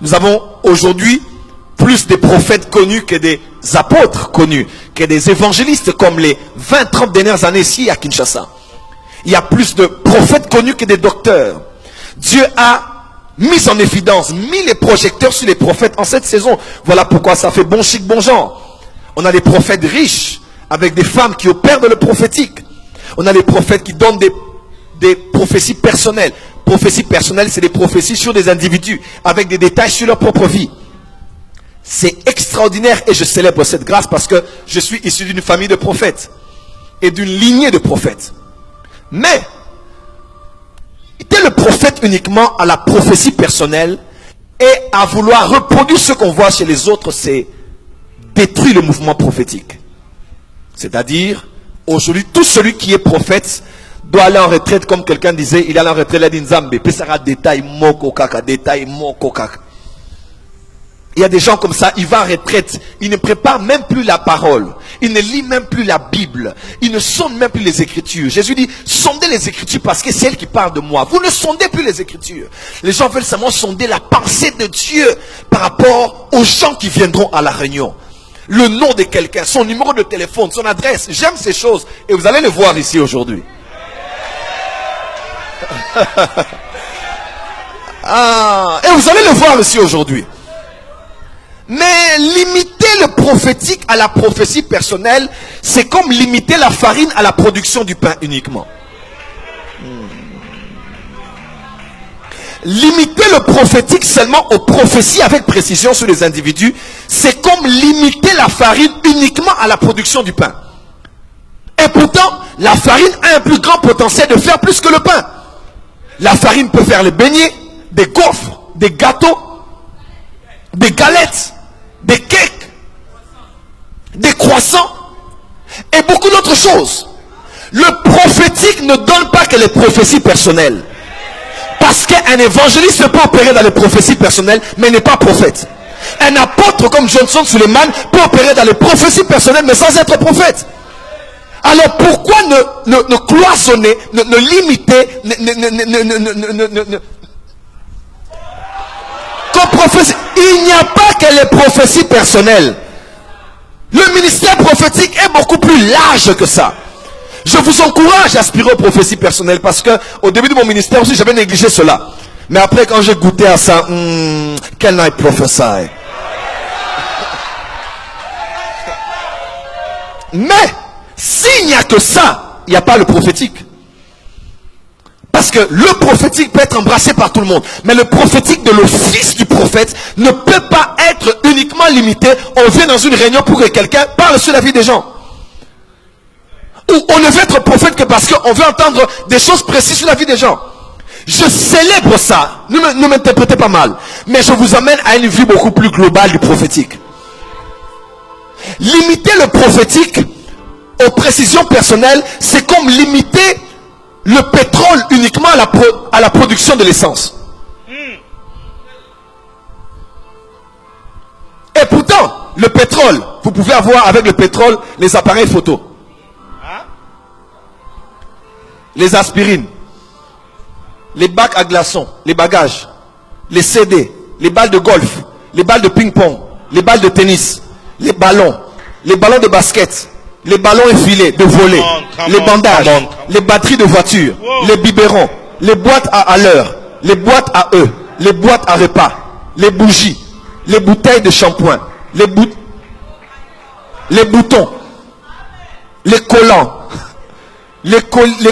Nous avons aujourd'hui plus de prophètes connus que des apôtres connus, que des évangélistes comme les 20-30 dernières années ici à Kinshasa. Il y a plus de prophètes connus que des docteurs. Dieu a mis en évidence, mis les projecteurs sur les prophètes en cette saison. Voilà pourquoi ça fait bon chic, bon genre. On a des prophètes riches, avec des femmes qui opèrent dans le prophétique. On a des prophètes qui donnent des prophéties personnelles. Prophéties personnelles, c'est des prophéties sur des individus, avec des détails sur leur propre vie. C'est extraordinaire et je célèbre cette grâce parce que je suis issu d'une famille de prophètes et d'une lignée de prophètes. Mais, était le prophète uniquement à la prophétie personnelle et à vouloir reproduire ce qu'on voit chez les autres, c'est détruire le mouvement prophétique. C'est-à-dire, aujourd'hui, tout celui qui est prophète doit aller en retraite, comme quelqu'un disait, il allait en retraite, il a dit Nzambe, puis ça sera détail, moko kaka, détail, moko kaka. Il y a des gens comme ça, il va en retraite, il ne prépare même plus la parole, il ne lit même plus la Bible, il ne sonde même plus les Écritures. Jésus dit, sondez les Écritures parce que c'est elle qui parle de moi. Vous ne sondez plus les Écritures. Les gens veulent seulement sonder la pensée de Dieu par rapport aux gens qui viendront à la réunion. Le nom de quelqu'un, son numéro de téléphone, son adresse. J'aime ces choses et vous allez le voir ici aujourd'hui. Et vous allez le voir ici aujourd'hui. Mais limiter le prophétique à la prophétie personnelle, c'est comme limiter la farine à la production du pain uniquement. Limiter le prophétique seulement aux prophéties avec précision sur les individus, c'est comme limiter la farine uniquement à la production du pain. Et pourtant, la farine a un plus grand potentiel de faire plus que le pain. La farine peut faire les beignets, des gaufres, des gâteaux, des galettes, des cakes, des croissants et beaucoup d'autres choses. Le prophétique ne donne pas que les prophéties personnelles. Parce qu'un évangéliste peut opérer dans les prophéties personnelles, mais n'est pas prophète. Un apôtre comme Johnson Suleiman peut opérer dans les prophéties personnelles, mais sans être prophète. Alors pourquoi ne cloisonner, ne limiter, il n'y a pas que les prophéties personnelles. Le ministère prophétique est beaucoup plus large que ça. Je vous encourage à aspirer aux prophéties personnelles parce que au début de mon ministère aussi j'avais négligé cela. Mais après quand j'ai goûté à ça, can I prophesy? Mais s'il n'y a que ça, il n'y a pas le prophétique. Parce que le prophétique peut être embrassé par tout le monde. Mais le prophétique de l'office du prophète ne peut pas être uniquement limité. On vient dans une réunion pour que quelqu'un parle sur la vie des gens. Ou on ne veut être prophète que parce qu'on veut entendre des choses précises sur la vie des gens. Je célèbre ça. Ne m'interprétez pas mal. Mais je vous amène à une vue beaucoup plus globale du prophétique. Limiter le prophétique aux précisions personnelles, c'est comme limiter le pétrole uniquement à la production de l'essence. Et pourtant, le pétrole, vous pouvez avoir avec le pétrole les appareils photo, les aspirines, les bacs à glaçons, les bagages, les CD, les balles de golf, les balles de ping-pong, les balles de tennis, les ballons de basket, les ballons effilés de volley, les bandages, les batteries de voiture, les biberons, les boîtes à l'heure, les boîtes à œufs, les boîtes à repas, les bougies, les bouteilles de shampoing, les boutons, les collants, les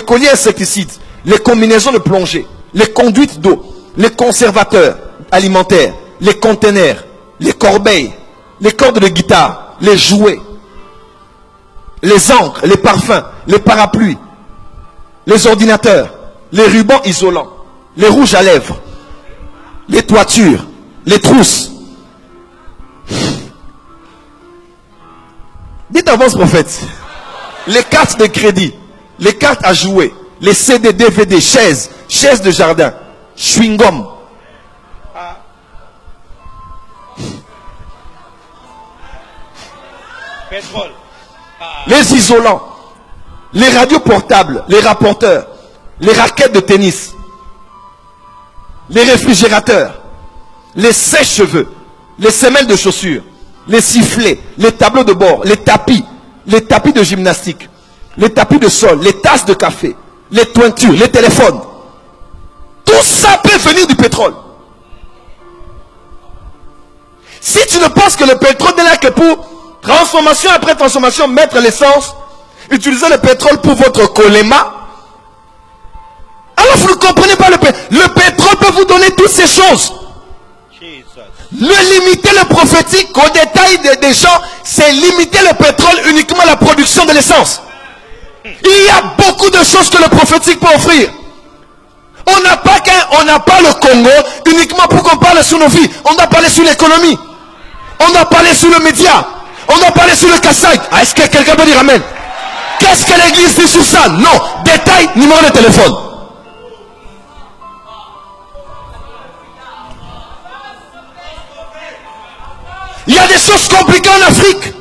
colliers insecticides, les combinaisons de plongée, les conduites d'eau, les conservateurs alimentaires, les conteneurs, les corbeilles, les cordes de guitare, les jouets, les encres, les parfums, les parapluies, les ordinateurs, les rubans isolants, les rouges à lèvres, les toitures, les trousses. Dites avance prophète. Les cartes de crédit, les cartes à jouer, les CD, DVD, chaises de jardin, chewing-gum. Pétrole. Les isolants, les radios portables, les rapporteurs, les raquettes de tennis, les réfrigérateurs, les sèche-cheveux, les semelles de chaussures, les sifflets, les tableaux de bord, les tapis de gymnastique, les tapis de sol, les tasses de café, les toitures, les téléphones. Tout ça peut venir du pétrole. Si tu ne penses que le pétrole n'est là que pour transformation après transformation, mettre l'essence, utiliser le pétrole pour votre choléma, alors vous ne comprenez pas le pétrole. Le pétrole peut vous donner toutes ces choses. Ne limiter le prophétique au détail des gens, c'est limiter le pétrole uniquement à la production de l'essence. Il y a beaucoup de choses que le prophétique peut offrir. On n'a pas le Congo uniquement pour qu'on parle sur nos vies. On doit parler sur l'économie. On doit parler sur le média. On doit parler sur le Kassai. Est-ce que quelqu'un peut dire amen? Qu'est-ce que l'église dit sur ça? Non. Détail, numéro de téléphone. Il y a des choses compliquées en Afrique.